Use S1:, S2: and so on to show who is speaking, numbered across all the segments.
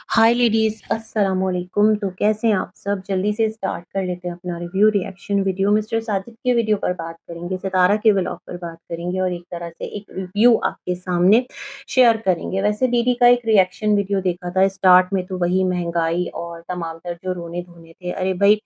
S1: हाय ladies, अस्सलाम वालेकुम। तो कैसे हैं आप सब? जल्दी से स्टार्ट कर लेते हैं अपना review reaction video. Mister Sajid के वीडियो पर बात करेंगे, सितारा के व्लॉग पर बात करेंगे और एक तरह से एक रिव्यू आपके सामने शेयर करेंगे। वैसे दीदी का एक रिएक्शन वीडियो देखा था, स्टार्ट में तो वही महँगाई और तमाम तर जो रोने-धोने थे। अरे भई,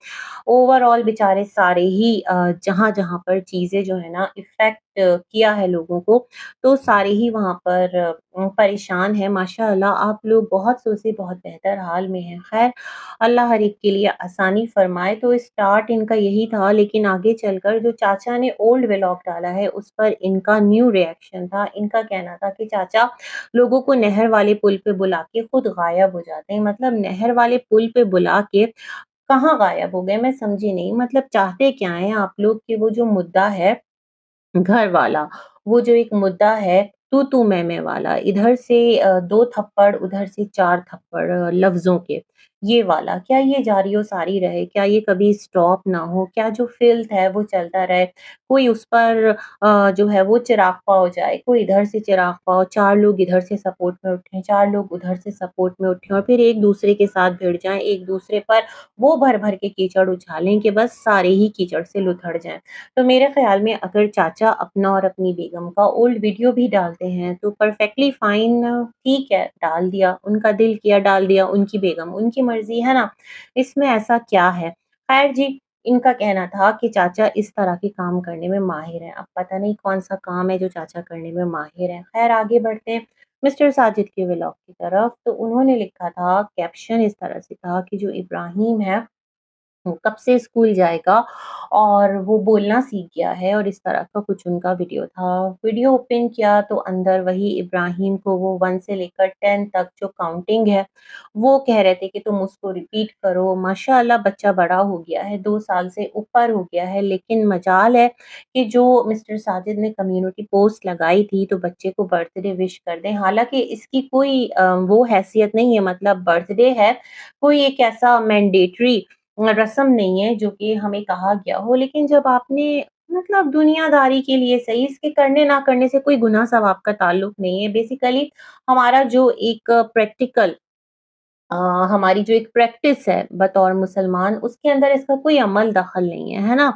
S1: ओवरऑल बेचारे सारे ही जहाँ-जहाँ पर चीज़ें जो है ना इफ़ेक्ट किया है लोगों को, तो सारे ही वहाँ पर परेशान हैं। माशाअल्लाह आप लोग बहुत से बहुत बेहतर हाल में हैं। ख़ैर, अल्लाह हर एक के लिए आसानी फ़रमाए। तो स्टार्ट इनका यही था, लेकिन आगे चलकर जो चाचा ने ओल्ड व्लॉग डाला है उस पर इनका न्यू रिएक्शन था। इनका कहना था कि चाचा लोगों को नहर वाले पुल पे बुला के खुद गायब हो जाते हैं। मतलब नहर वाले पुल पे बुला के कहाँ गायब हो गए, मैं समझी नहीं। मतलब चाहते क्या हैं आप लोग कि वो जो मुद्दा है घर वाला, वो जो एक मुद्दा है तू-तू मैं-मैं वाला, इधर से 2 थप्पड़, उधर से 4 थप्पड़ लफ्ज़ों के, ये वाला, क्या ये जारी-ओ-सारी रहे? क्या ये कभी स्टॉप ना हो? क्या जो फ़िल्थ है वो चलता रहे? कोई उस पर जो है वो चिरागपा हो जाए, कोई इधर से चिरागपा हो, 4 लोग इधर से सपोर्ट में उठें, 4 लोग उधर से सपोर्ट में उठें और फिर एक-दूसरे के साथ भिड़ जाएँ, एक-दूसरे पर वो भर-भर के कीचड़ उछालें कि बस सारे ही कीचड़ से लुथड़ जाएँ। तो मेरे ख़्याल में अगर चाचा अपना और अपनी बेगम का ओल्ड वीडियो भी डालते हैं तो परफेक्टली फ़ाइन, ठीक है, डाल दिया, उनका दिल किया डाल दिया, उनकी बेगम, उनकी मर्ज़ी, है ना? इसमें ऐसा क्या है? ख़ैर जी, इनका कहना था कि चाचा इस तरह के काम करने में माहिर हैं। अब पता नहीं कौन-सा काम है जो चाचा करने में माहिर हैं। ख़ैर आगे बढ़ते हैं मिस्टर साजिद के व्लॉग की तरफ। तो उन्होंने लिखा था, कैप्शन इस तरह से था कि जो इब्राहिम है कब से स्कूल जाएगा और वो बोलना सीख गया है और इस तरह का कुछ उनका वीडियो था। वीडियो ओपन किया तो अंदर वही इब्राहिम को वो 1 से लेकर 10 तक जो काउंटिंग है, वो कह रहे थे कि तुम उसको रिपीट करो। माशाअल्लाह बच्चा बड़ा हो गया है, 2 साल से ऊपर हो गया है, लेकिन मजाल है कि जो मिस्टर साजिद ने कम्युनिटी पोस्ट लगाई थी तो बच्चे को बर्थडे विश कर दें। हालाँकि इसकी कोई वो हैसियत नहीं है, मतलब बर्थडे है, कोई एक ऐसा मैंडेटरी रस्म नहीं है जो कि हमें कहा गया हो, लेकिन जब आपने मतलब दुनियादारी के लिए सही, इसके करने ना करने से कोई गुनाह-सवाब का ताल्लुक नहीं है। बेसिकली हमारा जो एक प्रैक्टिकल अ, हमारी जो एक प्रैक्टिस है बतौर मुसलमान, उसके अंदर इसका कोई अमल दखल नहीं है, है ना?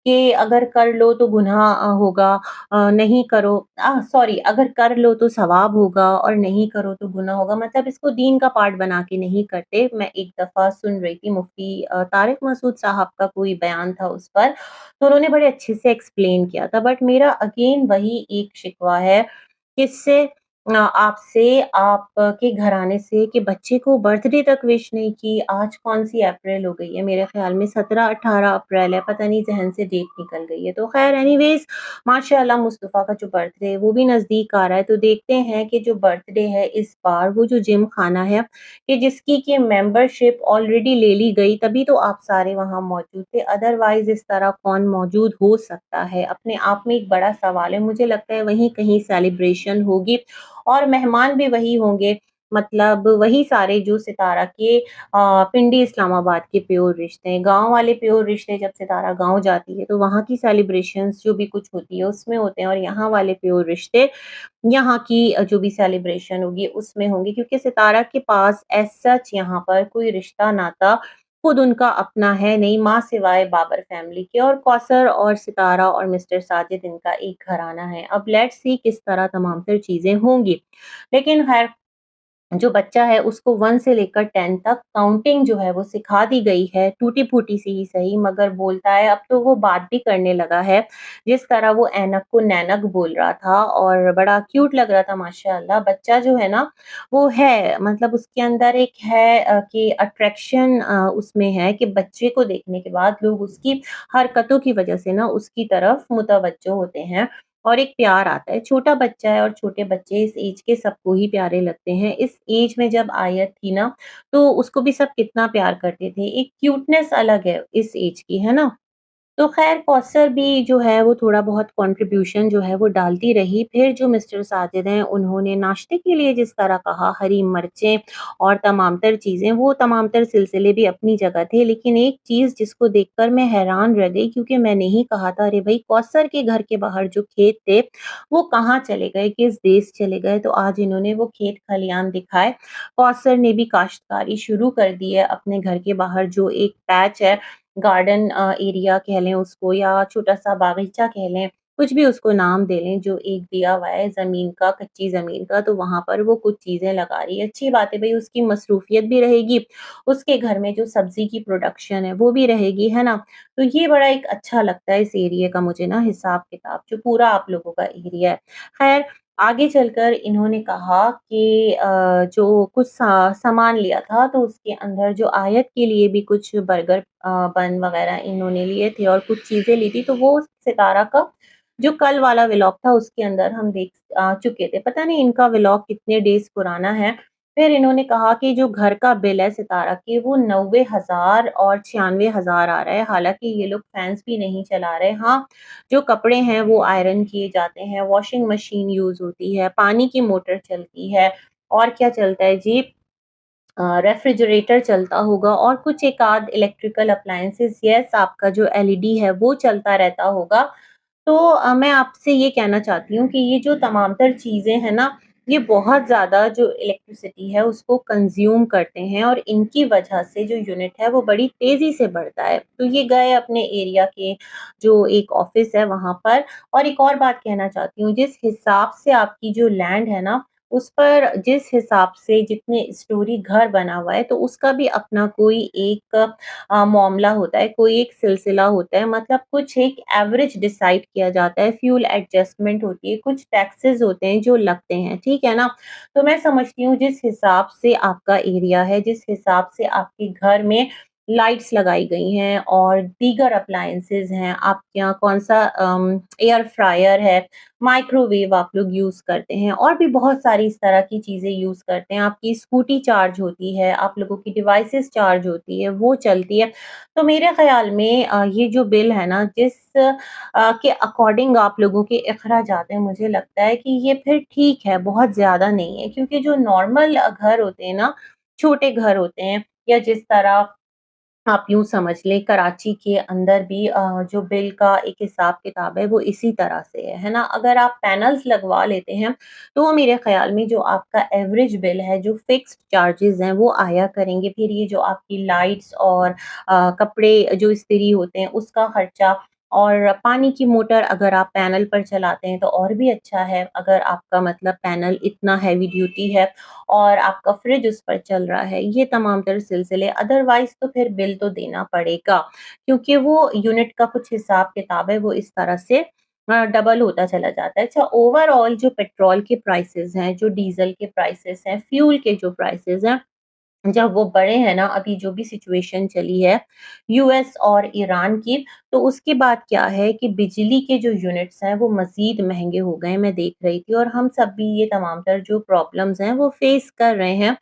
S1: कि अगर कर लो तो गुनाह होगा, नहीं करो, सॉरी, अगर कर लो तो सवाब होगा और नहीं करो तो गुनाह होगा। मतलब इसको दीन का पार्ट बना के नहीं करते। मैं एक दफ़ा सुन रही थी मुफ्ती तारिक मसूद साहब का कोई बयान था उस पर, तो उन्होंने बड़े अच्छे से एक्सप्लेन किया था। बट मेरा अगेन वही एक शिकवा है किससे, आपसे, आपके घराने से कि बच्चे को बर्थडे तक विश नहीं की। आज कौन-सी अप्रैल हो गई है? मेरे ख़्याल में 17-18 अप्रैल है, पता नहीं ज़हन से डेट निकल गई है। तो ख़ैर एनीवेज़, माशाअल्लाह मुस्तफ़ा का जो बर्थडे है वो भी नज़दीक आ रहा है, तो देखते हैं कि जो बर्थडे है इस बार, वो जो जिम खाना है कि जिसकी कि मेंबरशिप ऑलरेडी ले ली गई, तभी तो आप सारे वहाँ मौजूद थे। अदरवाइज़ इस तरह कौन मौजूद हो सकता है? अपने आप में एक बड़ा सवाल है। मुझे लगता है वहीं कहीं सेलिब्रेशन होगी और मेहमान भी वही होंगे, मतलब वही सारे जो सितारा के पिंडी इस्लामाबाद के प्योर रिश्ते हैं। गाँव वाले प्योर रिश्ते, जब सितारा गाँव जाती है तो वहाँ की सेलिब्रेशंस जो भी कुछ होती है उसमें होते हैं और यहाँ वाले प्योर रिश्ते यहाँ की जो भी सेलिब्रेशन होगी उसमें होंगी, क्योंकि सितारा के पास एज़ सच यहाँ पर कोई रिश्ता-नाता खुद उनका अपना है नहीं, माँ सिवाय बाबर फैमिली के, और कौसर और सितारा और मिस्टर साजिद इनका एक घराना है। अब लेट्स सी किस तरह तमाम तर चीज़ें होंगी। लेकिन ख़ैर, जो बच्चा है उसको 1 से लेकर 10 तक काउंटिंग जो है वो सिखा दी गई है, टूटी-फूटी सी ही सही, मगर बोलता है। अब तो वो बात भी करने लगा है, जिस तरह वो ऐनक को नैनक बोल रहा था और बड़ा क्यूट लग रहा था माशाअल्लाह। बच्चा जो है ना, वो है, मतलब उसके अंदर एक है कि अट्रैक्शन उसमें है कि बच्चे को देखने के बाद लोग उसकी हरकतों की वजह से ना उसकी तरफ मुतवज्जो होते हैं और एक प्यार आता है। छोटा बच्चा है और छोटे बच्चे इस ऐज के सबको ही प्यारे लगते हैं। इस ऐज में जब आयत थी ना, तो उसको भी सब कितना प्यार करते थे। एक क्यूटनेस अलग है इस ऐज की, है ना? तो ख़ैर कौसर भी जो है वो थोड़ा बहुत कंट्रीब्यूशन जो है वो डालती रही। फिर जो मिस्टर साजिद हैं उन्होंने नाश्ते के लिए जिस तरह कहा हरी मिर्चें और तमाम तर चीज़ें, वो तमाम तर सिलसिले भी अपनी जगह थे। लेकिन एक चीज़ जिसको देखकर मैं हैरान रह गई, क्योंकि मैंने ही कहा था अरे भई कौसर के घर के बाहर जो खेत थे वो कहाँ चले गए, किस देश चले गए? तो आज इन्होंने वो खेत खलियान दिखाए। कौसर ने भी काश्तकारी शुरू कर दी है अपने घर के बाहर, जो एक पैच है गार्डन एरिया कह लें उसको या छोटा-सा बागीचा कह लें, कुछ भी उसको नाम दे लें, जो एक दिया हुआ है ज़मीन का, कच्ची ज़मीन का, तो वहाँ पर वो कुछ चीज़ें लगा रही है। अच्छी बात है भई, उसकी मसरूफ़ियत भी रहेगी, उसके घर में जो सब्ज़ी की प्रोडक्शन है वो भी रहेगी, है ना? तो ये बड़ा एक अच्छा लगता है इस एरिये का मुझे ना हिसाब-किताब, जो पूरा आप लोगों का एरिया है। ख़ैर आगे चलकर इन्होंने कहा कि जो कुछ सामान लिया था तो उसके अंदर जो आयत के लिए भी कुछ बर्गर बन वग़ैरह इन्होंने लिए थे और कुछ चीज़ें ली थी, तो वो सितारा का जो कल वाला व्लॉग था उसके अंदर हम देख चुके थे। पता नहीं इनका व्लॉग कितने डेज़ पुराना है। फिर इन्होंने कहा कि जो घर का बिल है सितारा के वो 90,000 और 96,000 आ रहा है। हालाँकि ये लोग फैन्स भी नहीं चला रहे। हाँ, जो कपड़े हैं वो आयरन किए जाते हैं, वॉशिंग मशीन यूज़ होती है, पानी की मोटर चलती है और क्या चलता है जी, रेफ्रिजरेटर चलता होगा और कुछ एक आध इलेक्ट्रिकल अप्लायंसेस, यस आपका जो एलईडी है वो चलता रहता होगा। तो मैं आपसे ये कहना चाहती हूँ कि ये जो तमाम तर चीज़ें हैं ना, ये बहुत ज़्यादा जो इलेक्ट्रिसिटी है उसको कंज़्यूम करते हैं और इनकी वजह से जो यूनिट है वो बड़ी तेज़ी से बढ़ता है। तो ये गए अपने एरिया के जो एक ऑफ़िस है वहाँ पर। और एक और बात कहना चाहती हूँ, जिस हिसाब से आपकी जो लैंड है ना, उस पर जिस हिसाब से जितने स्टोरी घर बना हुआ है, तो उसका भी अपना कोई एक मामला होता है, कोई एक सिलसिला होता है, मतलब कुछ एक एवरेज डिसाइड किया जाता है, फ्यूल एडजस्टमेंट होती है, कुछ टैक्सेस होते हैं जो लगते हैं, ठीक है ना? तो मैं समझती हूँ जिस हिसाब से आपका एरिया है, जिस हिसाब से आपके घर में लाइट्स लगाई गई हैं और दीगर अप्लायंसेज़ हैं, आपके यहाँ कौन-सा एयर फ्रायर है, माइक्रोवेव आप लोग यूज़ करते हैं और भी बहुत सारी इस तरह की चीज़ें यूज़ करते हैं। आपकी स्कूटी चार्ज होती है, आप लोगों की डिवाइसेज़ चार्ज होती है, वो चलती है। तो मेरे ख़्याल में ये जो बिल है ना, जिस के अकॉर्डिंग आप लोगों के अख़राजात हैं, मुझे लगता है कि ये फिर ठीक है, बहुत ज़्यादा नहीं है। क्योंकि जो नॉर्मल घर होते हैं ना, छोटे घर होते हैं या जिस तरह आप यूँ समझ लें कराची के अंदर भी जो बिल का एक हिसाब-किताब है वो इसी तरह से है ना? अगर आप पैनल्स लगवा लेते हैं, तो मेरे ख़्याल में जो आपका एवरेज बिल है, जो फ़िक्स्ड चार्जेज़ हैं वो आया करेंगे। फिर ये जो आपकी लाइट्स और कपड़े जो इस्त्री होते हैं उसका खर्चा और पानी की मोटर अगर आप पैनल पर चलाते हैं तो और भी अच्छा है। अगर आपका मतलब पैनल इतना हेवी ड्यूटी है और आपका फ्रिज उस पर चल रहा है, ये तमाम तर सिलसिले, अदरवाइज़ तो फिर बिल तो देना पड़ेगा, क्योंकि वो यूनिट का कुछ हिसाब-किताब है, वो इस तरह से डबल होता चला जाता है। अच्छा, ओवरऑल जो पेट्रोल के प्राइसेज़ हैं, जो डीज़ल के प्राइसेज़ हैं, फ्यूल के जो प्राइसेज़ हैं, जब वो बढ़े हैं ना, अभी जो भी सिचुएशन चली है यूएस और ईरान की, तो उसके बाद क्या है कि बिजली के जो यूनिट्स हैं वो मज़ीद महँगे हो गए हैं, मैं देख रही थी और हम सब भी ये तमाम तर जो प्रॉब्लम्स हैं वो फ़ेस कर रहे हैं।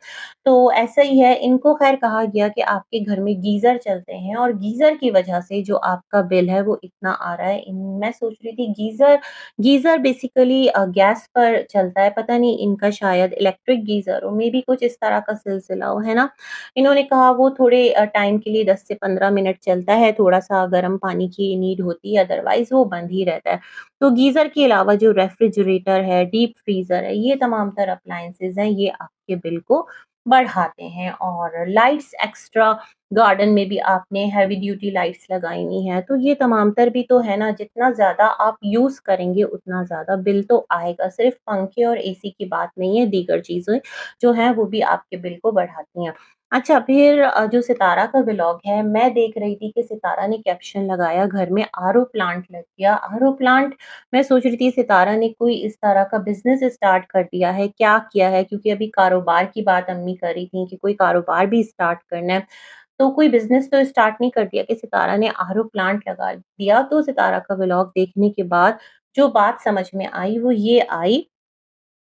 S1: तो ऐसा ही है, इनको ख़ैर कहा गया कि आपके घर में गीज़र चलते हैं और गीज़र की वजह से जो आपका बिल है वो इतना आ रहा है। इन मैं सोच रही थी गीज़र गीज़र बेसिकली गैस पर चलता है, पता नहीं इनका शायद इलेक्ट्रिक गीज़र हो, मेबी कुछ इस तरह का सिलसिला हो, है ना? इन्होंने कहा वो थोड़े टाइम के लिए 10 से 15 मिनट चलता है, थोड़ा-सा गर्म पानी की नीड होती है, अदरवाइज़ वो बंद ही रहता है। तो गीज़र के अलावा जो रेफ्रिजरेटर है, डीप फ्रीज़र है, ये तमाम तर अप्लायंसेज़ हैं, ये आपके बिल को बढ़ाते हैं। और लाइट्स एक्स्ट्रा, गार्डन में भी आपने हेवी ड्यूटी लाइट्स लगाई हुई हैं, तो ये तमाम तर भी तो है ना, जितना ज़्यादा आप यूज़ करेंगे उतना ज़्यादा बिल तो आएगा। सिर्फ़ पंखे और एसी की बात नहीं है, दीगर चीज़ें जो हैं वो भी आपके बिल को बढ़ाती हैं। अच्छा, फिर जो सितारा का व्लॉग है, मैं देख रही थी कि सितारा ने कैप्शन लगाया घर में आरओ प्लांट लग गया। आरओ प्लांट, मैं सोच रही थी सितारा ने कोई इस तरह का बिज़नेस स्टार्ट कर दिया है, क्या किया है? क्योंकि अभी कारोबार की बात अम्मी कर रही थी कि कोई कारोबार भी स्टार्ट करना है। तो कोई बिज़नेस तो स्टार्ट नहीं कर दिया कि सितारा ने आरओ प्लांट लगा दिया। तो सितारा का व्लॉग देखने के बाद जो बात समझ में आई वो ये आई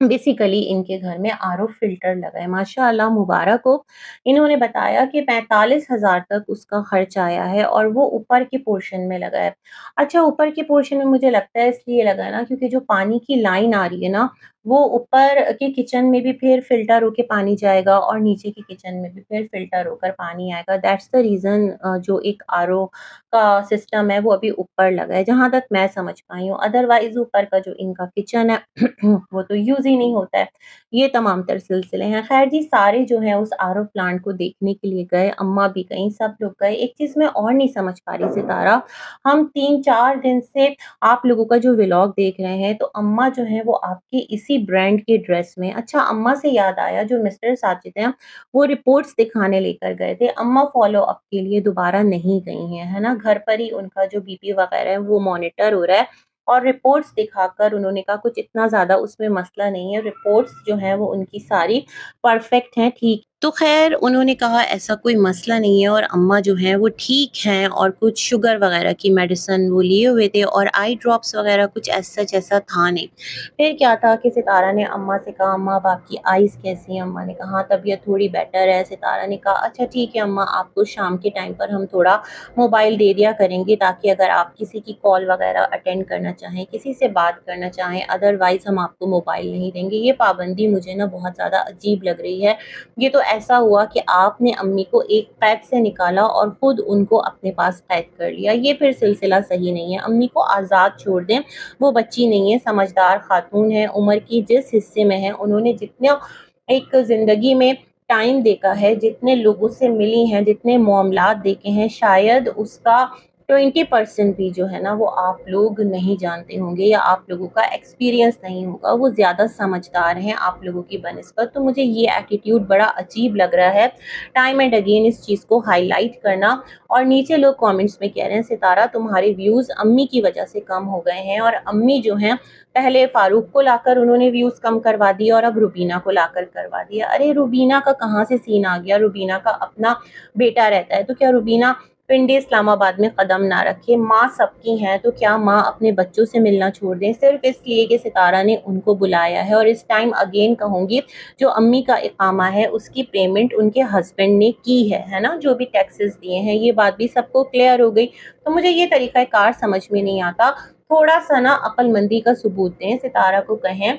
S1: बेसिकली इनके घर में आरओ फ़िल्टर लगा है, माशाअल्लाह मुबारक हो। इन्होंने बताया कि 45,000 तक उसका खर्च आया है और वो ऊपर के पोर्शन में लगा है। अच्छा, ऊपर के पोर्शन में मुझे लगता है इसलिए लगा है ना, क्योंकि जो पानी की लाइन आ रही है ना, वो ऊपर के किचन में भी फिर फ़िल्टर होके पानी जाएगा और नीचे के किचन में भी फिर फ़िल्टर होकर पानी आएगा। दैट्स द रीज़न जो एक आरओ का सिस्टम है वो अभी ऊपर लगा है, जहाँ तक मैं समझ पाई हूँ। अदरवाइज़ ऊपर का जो इनका किचन है वो तो यूज़ ही नहीं होता है। ये तमाम तर सिलसिले हैं। ख़ैर जी, सारे जो हैं उस आरओ प्लांट को देखने के लिए गए, अम्मा भी गईं, सब लोग गए। एक चीज़ मैं और नहीं समझ पा रही सितारा, हम 3-4 दिन से आप लोगों का जो व्लॉग देख रहे हैं, तो अम्मा जो हैं वो आपके इसी ब्रांड की ड्रेस में, अच्छा अम्मा से याद आया, जो मिस्टर साजिद हैं, वो रिपोर्ट्स दिखाने लेकर गए थे। अम्मा फ़ॉलो-अप के लिए दोबारा नहीं गई हैं, है ना? घर पर ही उनका जो बीपी वग़ैरह है वो मॉनिटर हो रहा है और रिपोर्ट्स दिखाकर उन्होंने कहा कुछ इतना ज़्यादा उसमें मसला नहीं है, रिपोर्ट्स जो हैं वो उनकी सारी परफ़ेक्ट हैं, ठीक। तो ख़ैर उन्होंने कहा ऐसा कोई मसला नहीं है और अम्मा जो हैं वो ठीक हैं और कुछ शुगर वग़ैरह की मेडिसिन वो लिए हुए थे और आई ड्रॉप्स वग़ैरह कुछ ऐसा जैसा था नहीं। फिर क्या था कि सितारा ने अम्मा से कहा, अम्मा अब आपकी आइज़ कैसी हैं? अम्मा ने कहा हाँ, तबीयत थोड़ी बेटर है। सितारा ने कहा अच्छा ठीक है अम्मा, आपको शाम के टाइम पर हम थोड़ा मोबाइल दे दिया करेंगे, ताकि अगर आप किसी की कॉल वगैरह अटेंड करना चाहें, किसी से बात करना चाहें, अदरवाइज़ हम आपको मोबाइल नहीं देंगे। ये पाबंदी मुझे ना बहुत ज़्यादा अजीब लग रही है। ये तो ऐसा हुआ कि आपने अम्मी को एक कैद से निकाला और खुद उनको अपने पास कैद कर लिया। ये फिर सिलसिला सही नहीं है। अम्मी को आज़ाद छोड़ दें, वो बच्ची नहीं है, समझदार खातून है, उम्र की जिस हिस्से में है, उन्होंने जितना एक ज़िंदगी में टाइम देखा है, जितने लोगों से मिली हैं, जितने मामलात देखे हैं, शायद उसका 20% भी जो है ना वो आप लोग नहीं जानते होंगे या आप लोगों का एक्सपीरियंस नहीं होगा। वो ज़्यादा समझदार हैं आप लोगों की बनिस्बत। तो मुझे ये एटीट्यूड बड़ा अजीब लग रहा है, टाइम एंड अगेन इस चीज़ को हाइलाइट करना। और नीचे लोग कमेंट्स में कह रहे हैं सितारा तुम्हारे व्यूज़ अम्मी की वजह से कम हो गए हैं, और अम्मी जो हैं पहले फारूक को लाकर उन्होंने व्यूज़ कम करवा दिए और अब रुबीना को लाकर करवा दिया। अरे रुबीना का कहाँ से सीन आ गया? रुबीना का अपना बेटा रहता है, तो क्या रुबीना पिंडी इस्लामाबाद में कदम ना रखे? माँ सबकी हैं, तो क्या माँ अपने बच्चों से मिलना छोड़ दें सिर्फ इसलिए कि सितारा ने उनको बुलाया है? और इस टाइम अगेन कहूँगी, जो अम्मी का इकामा है उसकी पेमेंट उनके हस्बैंड ने की है ना? जो भी टैक्सेस दिए हैं, ये बात भी सबको क्लियर हो गई। तो मुझे ये तरीक़ा कार समझ में नहीं आता। थोड़ा-सा ना अक्लमंदी का सबूत दें, सितारा को कहें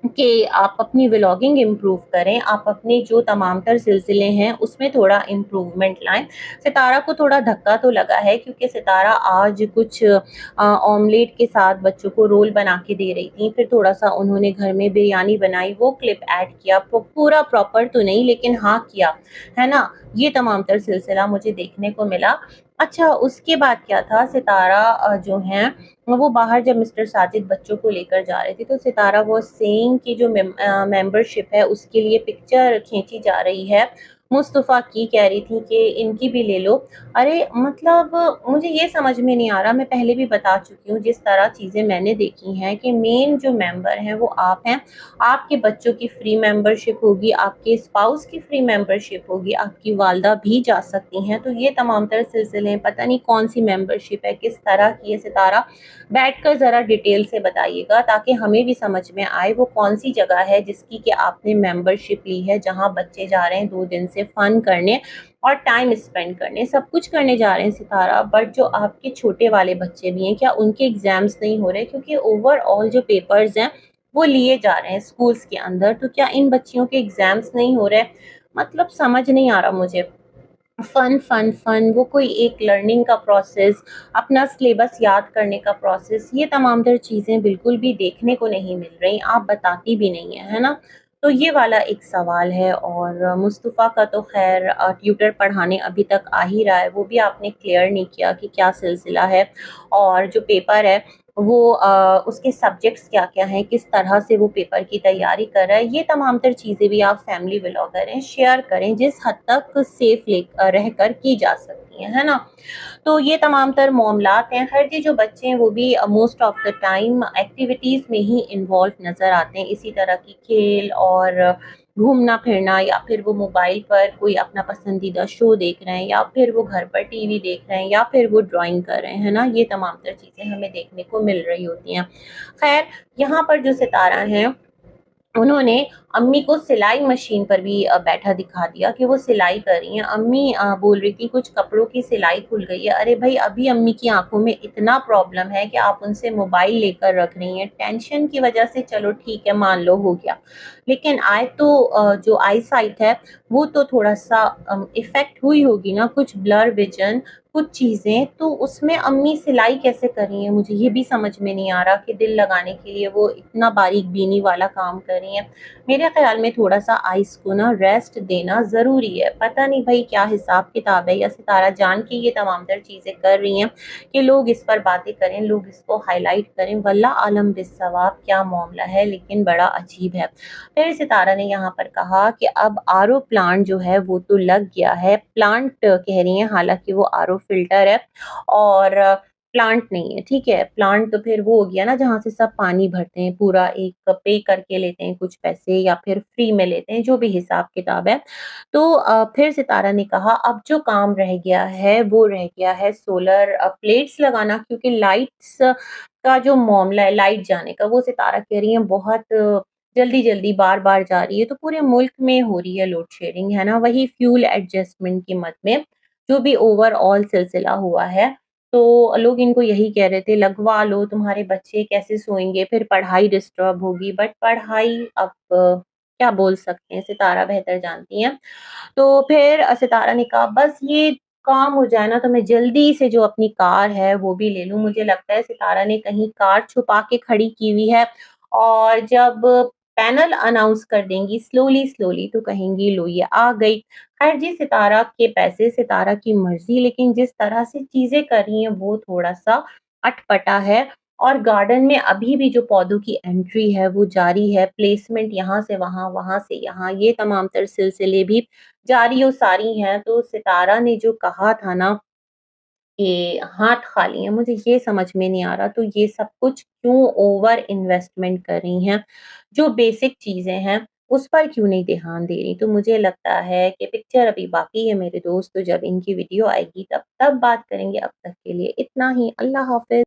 S1: कि आप अपनी व्लॉगिंग इम्प्रूव करें, आप अपने जो तमाम तर सिलसिले हैं उसमें थोड़ा इम्प्रूवमेंट लाएँ। सितारा को थोड़ा धक्का तो लगा है, क्योंकि सितारा आज कुछ ऑमलेट के साथ बच्चों को रोल बना के दे रही थी, फिर थोड़ा-सा उन्होंने घर में बिरयानी बनाई, वो क्लिप ऐड किया, पूरा प्रॉपर तो नहीं लेकिन हाँ किया, है ना? ये तमाम तर सिलसिला मुझे देखने को मिला। अच्छा, उसके बाद क्या था, सितारा जो हैं वो बाहर जब मिस्टर साजिद बच्चों को लेकर जा रहे थे, तो सितारा वाज़ सेइंग कि जो मेंबरशिप है उसके लिए पिक्चर खींची जा रही है। मुस्तफ़ा की कह रही थी कि इनकी भी ले लो। अरे मतलब मुझे ये समझ में नहीं आ रहा, मैं पहले भी बता चुकी हूँ जिस तरह चीज़ें मैंने देखी हैं, कि मेन जो मेंबर हैं वो आप हैं। आपके बच्चों की फ्री मेंबरशिप होगी, आपके स्पाउस की फ्री मेंबरशिप होगी, आपकी वालदा भी जा सकती हैं। तो ये तमाम तर सिलसिले हैं, पता नहीं कौन-सी मेंबरशिप है, किस तरह की है, सितारा बैठकर ज़रा डिटेल से बताइएगा, ताकि हमें भी समझ में आए वो कौन-सी जगह है जिसकी कि आपने मेंबरशिप ली है, जहाँ बच्चे जा रहे हैं 2 दिन से फन करने और टाइम स्पेंड करने, सब कुछ करने जा रहे हैं सितारा। बट जो आपके छोटे वाले बच्चे भी हैं, क्या उनके एग्ज़ाम्स नहीं हो रहे? क्योंकि ओवरऑल जो पेपर्स हैं, वो लिए जा रहे हैं स्कूल्स के अंदर, तो क्या इन बच्चियों के एग्ज़ाम्स नहीं हो रहे? मतलब समझ नहीं आ रहा मुझे। फन, फन, फन, वो कोई एक लर्निंग का प्रोसेस, अपना सिलेबस याद करने का प्रोसेस, ये तमाम तर चीज़ें बिल्कुल भी देखने को नहीं मिल रही, आप बताती भी नहीं हैं, है ना? तो ये वाला एक सवाल है। और मुस्तफ़ा का तो ख़ैर ट्यूटर पढ़ाने अभी तक आ ही रहा है, वो भी आपने क्लियर नहीं किया कि क्या सिलसिला है, और जो पेपर है वो उसके सब्जेक्ट्स क्या-क्या हैं, किस तरह से वो पेपर की तैयारी कर रहा है, ये तमाम तर चीज़ें भी आप फैमिली व्लॉगर हैं, शेयर करें जिस हद तक सेफ रहकर की जा सकती हैं, है ना? तो ये तमाम तर मामलात हैं। ख़ैर जी, जो बच्चे हैं वो भी most of the time activities में ही इन्वॉल्व नज़र आते हैं, इसी तरह की खेल और घूमना-फिरना, या फिर वो मोबाइल पर कोई अपना पसंदीदा शो देख रहे हैं, या फिर वो घर पर टीवी देख रहे हैं, या फिर वो ड्राइंग कर रहे हैं, है ना? ये तमाम तर चीज़ें हमें देखने को मिल रही होती हैं। ख़ैर, यहाँ पर जो सितारा हैं उन्होंने अम्मी को सिलाई मशीन पर भी बैठा दिखा दिया कि वो सिलाई कर रही हैं। अम्मी बोल रही थी कुछ कपड़ों की सिलाई खुल गई है। अरे भाई, अभी अम्मी की आँखों में इतना प्रॉब्लम है कि आप उनसे मोबाइल लेकर रख रही हैं। टेंशन की वज़ह से चलो ठीक है, मान लो हो गया। लेकिन आय तो जो आई साइट है वो तो थोड़ा-सा इफ़ेक्ट हुई होगी ना, कुछ ब्लर विज़न, कुछ चीज़ें, तो उसमें अम्मी सिलाई कैसे कर रही हैं? मुझे ये भी समझ में नहीं आ रहा कि दिल लगाने के लिए वो इतना बारीक बीनी वाला काम कर रही हैं। मेरे ख़्याल में थोड़ा-सा आइज़ को ना रेस्ट देना ज़रूरी है। पता नहीं भई क्या हिसाब-किताब है, या सितारा जान के ये तमाम-तर चीज़ें कर रही हैं कि लोग इस पर बातें करें, लोग इसको हाइलाइट करें। वल्लाह आलम बिस्सवाब क्या मामला है, लेकिन बड़ा अजीब है। फिर सितारा ने यहाँ पर कहा कि अब आरओ प्लांट जो है वो तो लग गया है। प्लांट कह रही हैं, हालाँकि वो आरओ फ़िल्टर है और प्लांट नहीं है, ठीक है? प्लांट तो फिर वो हो गया ना जहाँ से सब पानी भरते हैं, पूरा एक पे करके लेते हैं कुछ पैसे या फिर फ्री में लेते हैं, जो भी हिसाब-किताब है। तो फिर सितारा ने कहा अब जो काम रह गया है वो रह गया है सोलर प्लेट्स लगाना, क्योंकि लाइट्स का जो मामला है लाइट जाने का, वो सितारा कह रही हैं बहुत जल्दी-जल्दी, बार-बार जा रही है, तो पूरे मुल्क में हो रही है लोड शेडिंग, है ना? वही फ्यूल एडजस्टमेंट की मद में, जो भी ओवरऑल सिलसिला हुआ है, तो लोग इनको यही कह रहे थे लगवा लो, तुम्हारे बच्चे कैसे सोएँगे, फिर पढ़ाई डिस्टर्ब होगी, बट पढ़ाई अब क्या बोल सकते हैं, सितारा बेहतर जानती हैं। तो फिर सितारा ने कहा बस ये काम हो जाए ना तो मैं जल्दी से जो अपनी कार है वो भी ले लूँ। मुझे लगता है सितारा ने कहीं कार छुपा के खड़ी की हुई है और जब पैनल अनाउंस कर देंगी स्लोली-स्लोली तो कहेंगी लो ये आ गई। ख़ैर जी, सितारा के पैसे, सितारा की मर्ज़ी, लेकिन जिस तरह से चीज़ें कर रही हैं वो थोड़ा-सा अटपटा है। और गार्डन में अभी भी जो पौधों की एंट्री है वो जारी है, प्लेसमेंट यहाँ से वहाँ, वहाँ से यहाँ, ये तमाम तर सिलसिले भी जारी और सारी हैं। तो सितारा ने जो कहा था ना कि हाथ खाली हैं, मुझे ये समझ में नहीं आ रहा, तो ये सब कुछ क्यों ओवर इन्वेस्टमेंट कर रही हैं? जो बेसिक चीज़ें हैं, उस पर क्यों नहीं ध्यान दे रही? तो मुझे लगता है कि पिक्चर अभी बाकी है मेरे दोस्त, तो जब इनकी वीडियो आएगी तब बात करेंगे। अब तक के लिए इतना ही। अल्लाह हाफ़िज़।